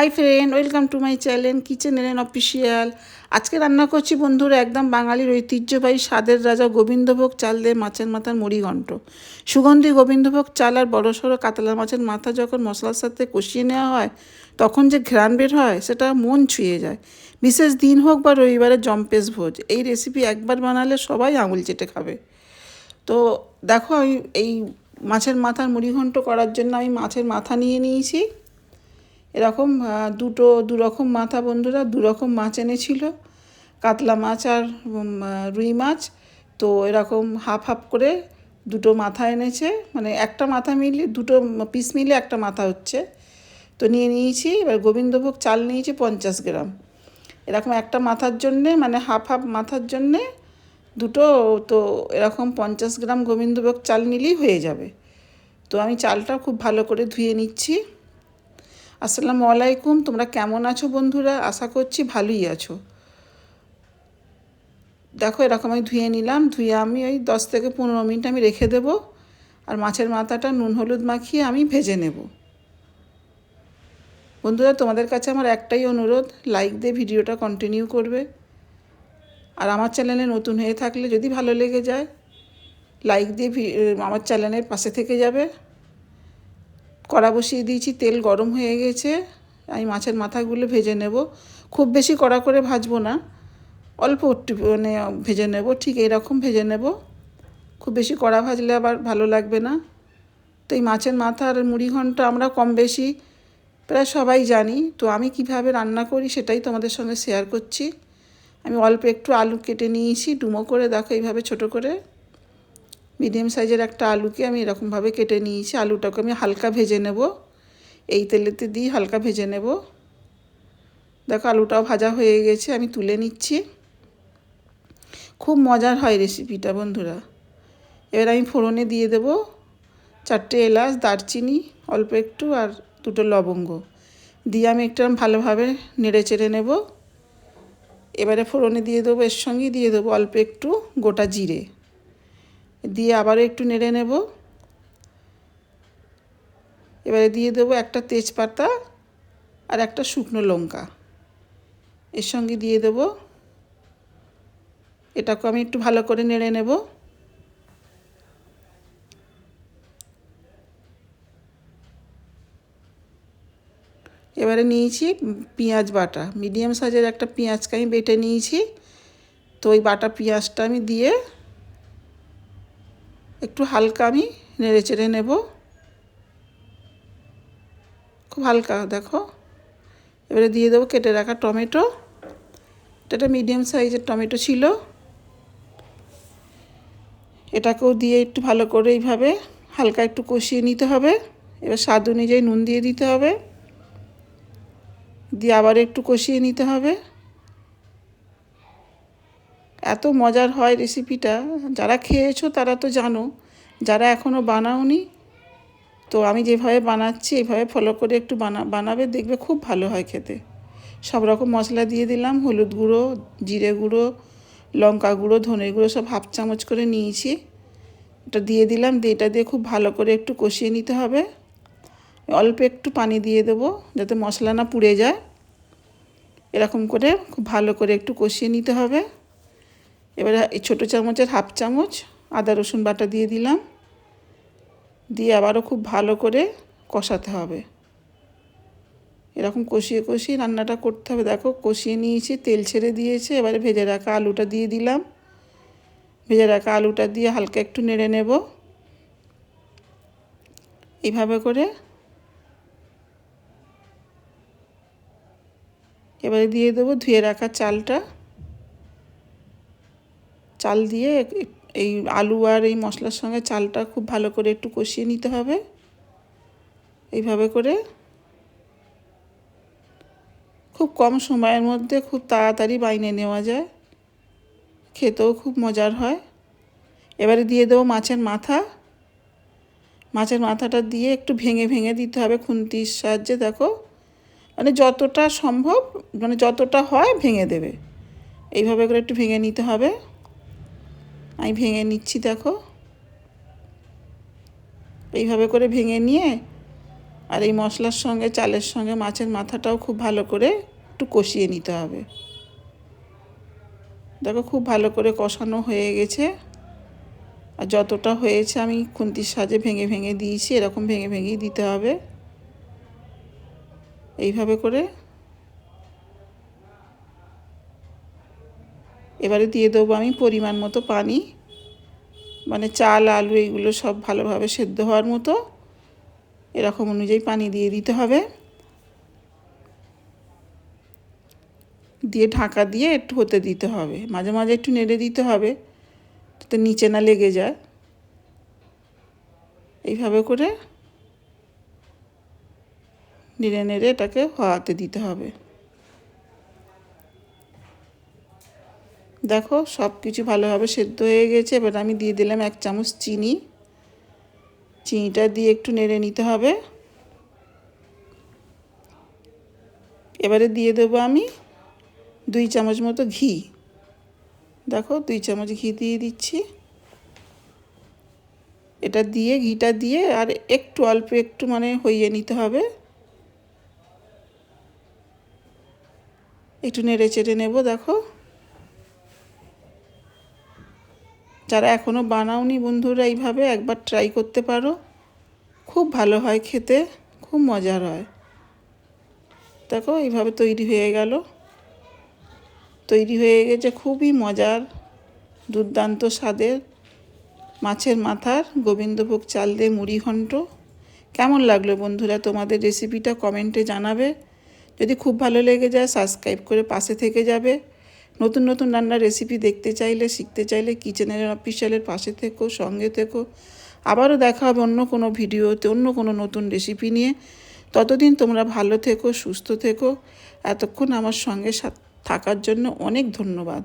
Hi friend, welcome to my channel kitchen এলেন official. আজকে রান্না করছি বন্ধুরা একদম বাঙালির ঐতিহ্যবাহী স্বাদের রাজা গোবিন্দভোগ চাল দিয়ে মাছের মাথার মুড়িঘণ্ট। সুগন্ধি গোবিন্দভোগ চাল আর বড়সড় কাতলা মাছের মাথা যখন মশলার সাথে কষিয়ে নেওয়া হয় তখন যে ঘ্রাণ বের হয় সেটা মন ছুঁয়ে যায়। বিশেষ দিন হোক বা রবিবারের জম্পেশ ভোজ, এই রেসিপি একবার বানালে সবাই আঙুল চেটে খাবে। তো দেখো, আমি এই মাছের মাথার মুড়িঘণ্ট করার জন্য আমি মাছের মাথা নিয়ে নিয়েছি। এরকম দু রকম মাথা বন্ধুরা, দু রকম মাছ এনেছিল, কাতলা মাছ আর রুই মাছ। তো এরকম হাফ হাফ করে দুটো মাথা এনেছে, মানে একটা মাথা মিলিয়ে দুটো পিস মিলে একটা মাথা হচ্ছে। তো নিয়ে নিয়েছি। এবার গোবিন্দভোগ চাল নিয়েছি 50 গ্রাম। এরকম একটা মাথার জন্যে, মানে হাফ হাফ মাথার জন্যে দুটো। তো এরকম 50 গ্রাম গোবিন্দভোগ চাল নিলেই হয়ে যাবে। তো আমি চালটা খুব ভালো করে ধুয়ে নিচ্ছি। আসসালামু আলাইকুম, তোমরা কেমন আছো বন্ধুরা? আশা করছি ভালোই আছো। দেখো, এরকম আমি ধুয়ে নিলাম। ধুয়ে আমি ওই 10 থেকে 15 মিনিট আমি রেখে দেব। আর মাছের মাথাটা নুন হলুদ মাখিয়ে আমি ভেজে নেব। বন্ধুরা, তোমাদের কাছে আমার একটাই অনুরোধ, লাইক দিয়ে ভিডিওটা কন্টিনিউ করবে। আর আমার চ্যানেলে নতুন হয়ে থাকলে যদি ভালো লেগে যায়, লাইক দিয়ে আমার চ্যানেলের পাশে থেকে যাবে। কড়া বসিয়ে দিয়েছি, তেল গরম হয়ে গেছে। আমি মাছের মাথাগুলো ভেজে নেব। খুব বেশি কড়া করে ভাজবো না, অল্প একটু মানে ভেজে নেব, ঠিক এইরকম ভেজে নেব। খুব বেশি কড়া ভাজলে আবার ভালো লাগবে না। তো এই মাছের মাথার মুড়িঘণ্ট আমরা কম বেশি প্রায় সবাই জানি। তো আমি কিভাবে রান্না করি সেটাই তোমাদের সঙ্গে শেয়ার করছি। আমি অল্প একটু আলু কেটে নিয়েছি ডুমো করে, দেখো এইভাবে ছোট করে। মিডিয়াম সাইজের একটা আলুকে আমি এরকমভাবে কেটে নিয়েছি। আলুটাকে আমি হালকা ভেজে নেব, এই তেলেতে দিয়ে হালকা ভেজে নেব। দেখো, আলুটাও ভাজা হয়ে গেছে, আমি তুলে নিচ্ছি। খুব মজার হয় রেসিপিটা বন্ধুরা। এবার আমি ফোড়নে দিয়ে দেব 4টে এলাচ, দারচিনি অল্প একটু, আর 2টো লবঙ্গ দিয়ে আমি একটু ভালোভাবে নেড়ে চেড়ে নেব। এবারে ফোড়নে দিয়ে দেবো, এর সঙ্গে দিয়ে দেবো অল্প একটু গোটা জিরে, দিয়ে আবারও একটু নেড়ে নেব। এবারে দিয়ে দেবো একটা তেজপাতা আর একটা শুকনো লঙ্কা, এর সঙ্গে দিয়ে দেব। এটাকে আমি একটু ভালো করে নেড়ে নেব। এবারে নিয়েছি পেঁয়াজ বাটা, মিডিয়াম সাইজের একটা পেঁয়াজকে আমি বেটে নিয়েছি। তো ওই বাটা পেঁয়াজটা আমি দিয়ে একটু হালকা আমি নেড়ে চেড়ে নেব, খুব হালকা। দেখো, এবারে দিয়ে দেবো কেটে রাখা টমেটো। এটা মিডিয়াম সাইজের টমেটো ছিল। এটাকেও দিয়ে একটু ভালো করে এইভাবে হালকা একটু কষিয়ে নিতে হবে। এবার স্বাদ অনুযায়ী নুন দিয়ে দিতে হবে, দিয়ে আবার একটু কষিয়ে নিতে হবে। এত মজার হয় রেসিপিটা, যারা খেয়েছো তারা তো জানো, যারা এখনও বানাওনি তো আমি যেভাবে বানাচ্ছি এইভাবে ফলো করে একটু বানাবে, দেখবে খুব ভালো হয় খেতে। সব রকম মশলা দিয়ে দিলাম, হলুদ গুঁড়ো, জিরে গুঁড়ো, লঙ্কা গুঁড়ো, ধনে গুঁড়ো সব হাফ চামচ করে নিয়েছি। এটা দিয়ে দিলাম, দিয়ে এটা দিয়ে খুব ভালো করে একটু কষিয়ে নিতে হবে। অল্প একটু পানি দিয়ে দেবো যাতে মশলা না পুড়ে যায়। এরকম করে খুব ভালো করে একটু কষিয়ে নিতে হবে। এবারে এই ছোটো চামচের হাফ চামচ আদা রসুন বাটা দিয়ে দিলাম, দিয়ে আবারও খুব ভালো করে কষাতে হবে। এরকম কষিয়ে কষিয়ে রান্নাটা করতে হবে। দেখো, কষিয়ে নিয়েছি, তেল ছেড়ে দিয়েছে। এবারে ভেজে রাখা আলুটা দিয়ে দিলাম। ভেজে রাখা আলুটা দিয়ে হালকা একটু নেড়ে নেব এইভাবে করে। এবারে দিয়ে দেবো ধুয়ে রাখা চালটা। চাল দিয়ে এই আলু আর এই মশলার সঙ্গে চালটা খুব ভালো করে একটু কষিয়ে নিতে হবে এইভাবে করে। খুব কম সময়ের মধ্যে খুব তাড়াতাড়ি বানিয়ে নেওয়া যায়, খেতেও খুব মজার হয়। এবারে দিয়ে দেবো মাছের মাথা। মাছের মাথাটা দিয়ে একটু ভেঙে ভেঙে দিতে হবে খুন্তির সাহায্যে। দেখো, মানে যতটা সম্ভব, মানে যতটা হয় ভেঙে দেবে, এইভাবে করে একটু ভেঙে নিতে হবে। আমি ভেঙে নিচ্ছি, দেখো এইভাবে করে ভেঙে নিয়ে আর এই মশলার সঙ্গে চালের সঙ্গে মাছের মাথাটাও খুব ভালো করে একটু কষিয়ে নিতে হবে। দেখো খুব ভালো করে কষানো হয়ে গেছে। আর যতটা হয়েছে আমি খুন্তির সাহায্যে ভেঙে ভেঙে দিয়েছি, এরকম ভেঙে ভেঙেই দিতে হবে। এইভাবে করে এবারে দিয়ে দেবো আমি পরিমাণ মতো পানি, মানে চাল আলু এইগুলো সব ভালোভাবে সেদ্ধ হওয়ার মতো এরকম অনুযায়ী পানি দিয়ে দিতে হবে। দিয়ে ঢাকা দিয়ে একটু হতে দিতে হবে, মাঝে মাঝে একটু নেড়ে দিতে হবে যাতে নিচে না লেগে যায়। এইভাবে করে নেড়ে নেড়ে এটাকে হওয়াতে দিতে হবে। দেখো সব কিছু ভালোভাবে সেদ্ধ হয়ে গেছে। এবার আমি দিয়ে দিলাম 1 চামচ চিনি। চিনিটা দিয়ে একটু নেড়ে নিতে হবে। এবারে দিয়ে দেবো আমি 2 চামচ মতো ঘি। দেখো 2 চামচ ঘি দিয়ে দিচ্ছি। এটা দিয়ে ঘিটা দিয়ে আর একটু অল্প একটু মানে হইয়ে নিতে হবে। একটু নেড়ে চেড়ে নেব। দেখো যারা এখনও বানাওনি বন্ধুরা এইভাবে একবার ট্রাই করতে পারো, খুব ভালো হয় খেতে, খুব মজার হয়। দেখো এইভাবে তৈরি হয়ে গেল, তৈরি হয়ে গেছে খুবই মজার দুর্দান্ত স্বাদের মাছের মাথার গোবিন্দভোগ চাল দিয়ে মুড়ি ঘন্ট। কেমন লাগলো বন্ধুরা তোমাদের রেসিপিটা কমেন্টে জানাবে। যদি খুব ভালো লেগে যায় সাবস্ক্রাইব করে পাশে থেকে যাবে। নতুন নতুন রান্নার রেসিপি দেখতে চাইলে শিখতে চাইলে কিচেনের অফিসিয়ালের পাশে থেকো, সঙ্গে থেকো। আবারও দেখা হবে অন্য কোনো ভিডিওতে অন্য কোনো নতুন রেসিপি নিয়ে। ততদিন তোমরা ভালো থেকো, সুস্থ থেকো। এতক্ষণ আমার সঙ্গে থাকার জন্য অনেক ধন্যবাদ।